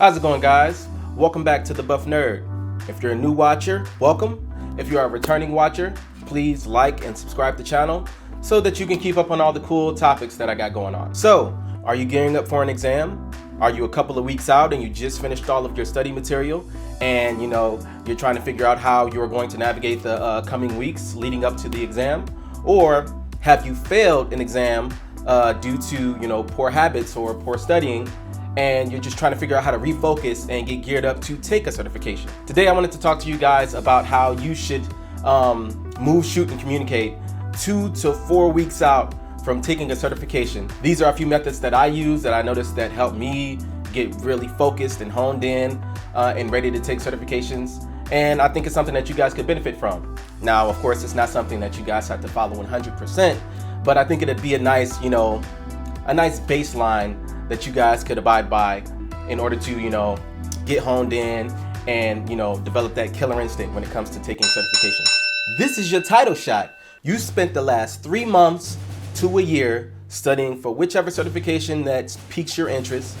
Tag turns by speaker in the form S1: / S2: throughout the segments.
S1: How's it going, guys? Welcome back to The Buff Nerd. If you're a new watcher, welcome. If you are a returning watcher, please like and subscribe to the channel so that you can keep up on all the cool topics that I got going on. So, are you gearing up for an exam? Are you a couple of weeks out and you just finished all of your study material and you're trying to figure out how you're going to navigate the coming weeks leading up to the exam? Or have you failed an exam due to poor habits or poor studying, and you're just trying to figure out how to refocus and get geared up to take a certification? Today I wanted to talk to you guys about how you should move, shoot, and communicate 2 to 4 weeks out from taking a certification. These are a few methods that I use that I noticed that help me get really focused and honed in and ready to take certifications. And I think it's something that you guys could benefit from. Now, of course, it's not something that you guys have to follow 100%, but I think it'd be a nice baseline that you guys could abide by in order to, get honed in and, develop that killer instinct when it comes to taking certifications. This is your title shot. You spent the last 3 months to a year studying for whichever certification that piques your interest.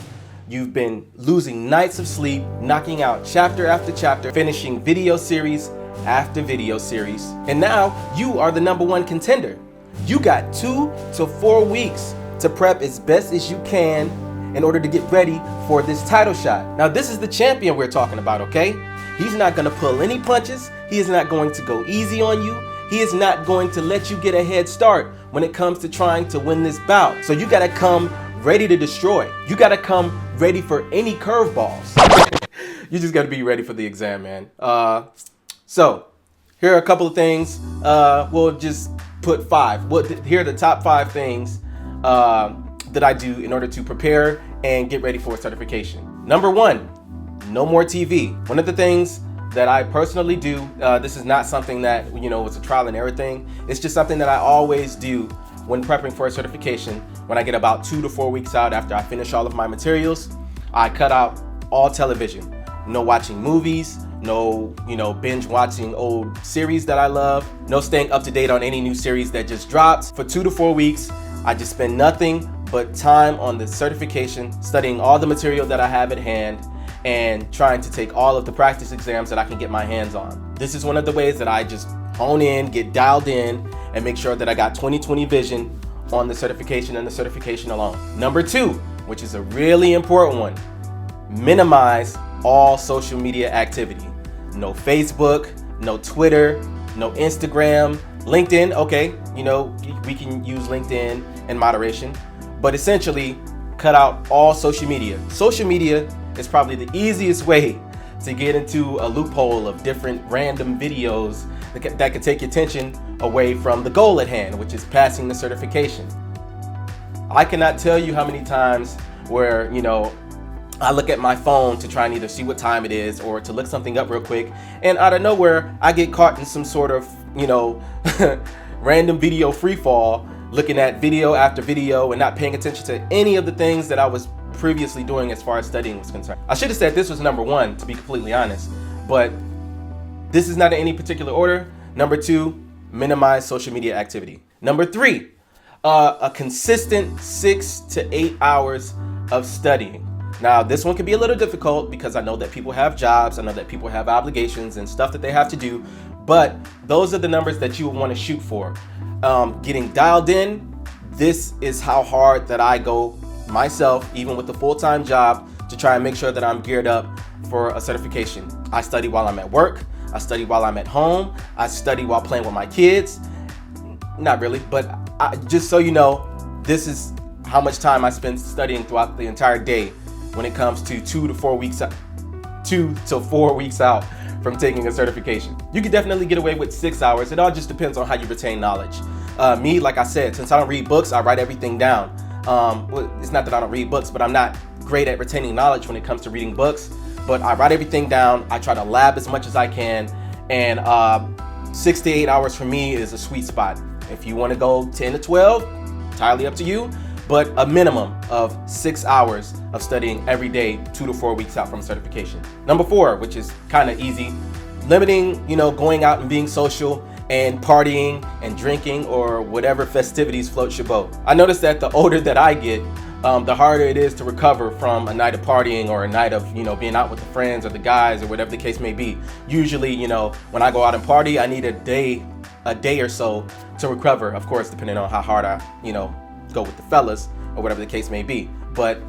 S1: You've been losing nights of sleep, knocking out chapter after chapter, finishing video series after video series, and now you are the #1 contender. You got 2 to 4 weeks to prep as best as you can in order to get ready for this title shot. Now, this is the champion we're talking about, okay? He's not going to pull any punches. He is not going to go easy on you. He is not going to let you get a head start when it comes to trying to win this bout. So you got to come ready to destroy. You got to come ready for any curveballs. You just got to be ready for the exam, man. So here are a couple of things. We'll just put 5. Here are the top 5 things that I do in order to prepare and get ready for a certification. Number 1, no more TV. One of the things that I personally do, this is not something that, was a trial and error thing. It's just something that I always do when prepping for a certification. When I get about 2 to 4 weeks out after I finish all of my materials, I cut out all television. No watching movies, no, binge watching old series that I love, no staying up to date on any new series that just dropped. For 2 to 4 weeks, I just spend nothing but time on the certification, studying all the material that I have at hand, and trying to take all of the practice exams that I can get my hands on. This is one of the ways that I just hone in, get dialed in, and make sure that I got 20/20 vision on the certification and the certification alone. Number 2, which is a really important one, minimize all social media activity. No Facebook, no Twitter, no Instagram, LinkedIn. Okay, we can use LinkedIn in moderation, but essentially cut out all social media. Social media is probably the easiest way to get into a loophole of different random videos that could take your attention away from the goal at hand, which is passing the certification. I cannot tell you how many times where, I look at my phone to try and either see what time it is or to look something up real quick, and out of nowhere, I get caught in some sort of, random video free fall, looking at video after video and not paying attention to any of the things that I was previously doing as far as studying was concerned. I should have said this was number 1, to be completely honest, but this is not in any particular order. Number 2, minimize social media activity. Number 3, a consistent 6 to 8 hours of studying. Now, this one can be a little difficult because I know that people have jobs, I know that people have obligations and stuff that they have to do, but those are the numbers that you would want to shoot for. Getting dialed in, this is how hard that I go myself, even with a full-time job, to try and make sure that I'm geared up for a certification. I study while I'm at work, I study while I'm at home, I study while playing with my kids. Not really, but just so you know, this is how much time I spend studying throughout the entire day when it comes to 2 to 4 weeks out from taking a certification. You can definitely get away with 6 hours. It all just depends on how you retain knowledge. Me, like I said, since I don't read books, I write everything down. Well, it's not that I don't read books, but I'm not great at retaining knowledge when it comes to reading books. But I write everything down. I try to lab as much as I can, and 6 to 8 hours for me is a sweet spot. If you want to go 10 to 12, entirely up to you, but a minimum of 6 hours of studying every day, 2 to 4 weeks out from certification. Number 4, which is kind of easy, limiting, going out and being social and partying and drinking or whatever festivities float your boat. I noticed that the older that I get, the harder it is to recover from a night of partying or a night of, being out with the friends or the guys or whatever the case may be. Usually, when I go out and party, I need a day or so to recover. Of course, depending on how hard I, go with the fellas or whatever the case may be. But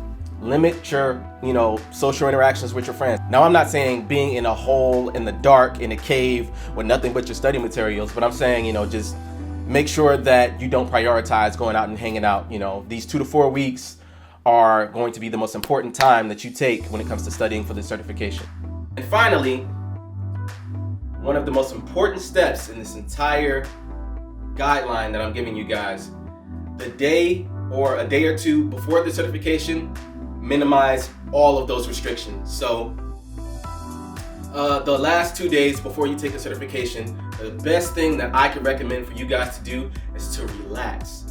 S1: limit your, social interactions with your friends. Now, I'm not saying being in a hole in the dark in a cave with nothing but your study materials, but I'm saying, just make sure that you don't prioritize going out and hanging out. These 2 to 4 weeks are going to be the most important time that you take when it comes to studying for the certification. And finally, one of the most important steps in this entire guideline that I'm giving you guys, the day or a day or two before the certification, minimize all of those restrictions. So the last 2 days before you take the certification, the best thing that I could recommend for you guys to do is to relax.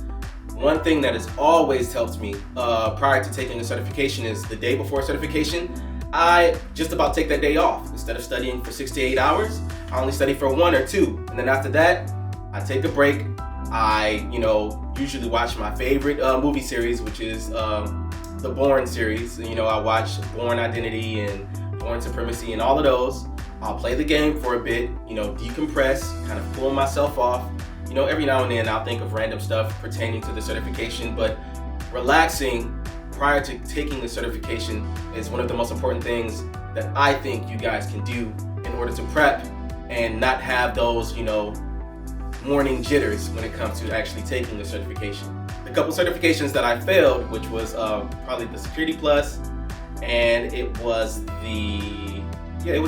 S1: One thing that has always helped me prior to taking a certification is the day before certification, I just about take that day off. Instead of studying for 6 to 8 hours, I only study for 1 or 2. And then after that, I take a break. I, usually watch my favorite movie series, which is the Bourne series. I watch Bourne Identity and Bourne Supremacy and all of those. I'll play the game for a bit, decompress, kind of pull myself off. Every now and then I'll think of random stuff pertaining to the certification, but relaxing prior to taking the certification is one of the most important things that I think you guys can do in order to prep and not have those, morning jitters when it comes to actually taking the certification. The couple certifications that I failed, which was probably the Security Plus, and it was the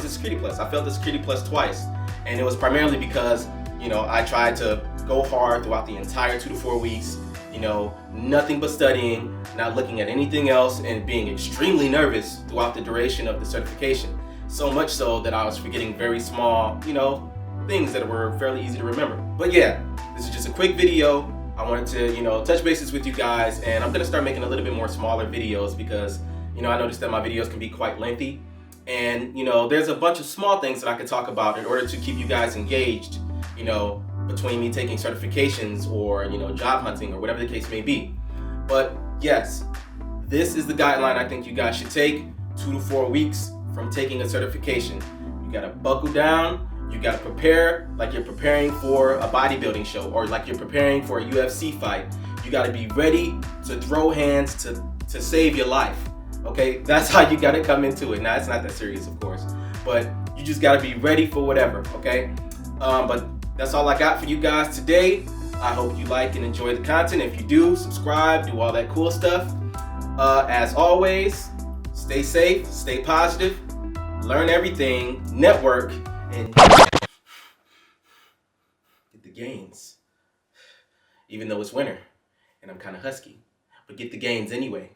S1: Security Plus. I failed the Security Plus twice, and it was primarily because, I tried to go hard throughout the entire 2 to 4 weeks, nothing but studying, not looking at anything else, and being extremely nervous throughout the duration of the certification. So much so that I was forgetting very small, things that were fairly easy to remember. But yeah, this is just a quick video. I wanted to, touch bases with you guys, and I'm gonna start making a little bit more smaller videos because, I noticed that my videos can be quite lengthy. And, there's a bunch of small things that I could talk about in order to keep you guys engaged, between me taking certifications or, job hunting or whatever the case may be. But yes, this is the guideline I think you guys should take 2 to 4 weeks from taking a certification. You gotta buckle down. You gotta prepare like you're preparing for a bodybuilding show or like you're preparing for a UFC fight. You gotta be ready to throw hands to save your life. Okay, that's how you gotta come into it. Now, it's not that serious, of course, but you just gotta be ready for whatever, okay? But that's all I got for you guys today. I hope you like and enjoy the content. If you do, subscribe, do all that cool stuff. As always, stay safe, stay positive, learn everything, network, and get the gains. Even though it's winter and I'm kind of husky, but get the gains anyway.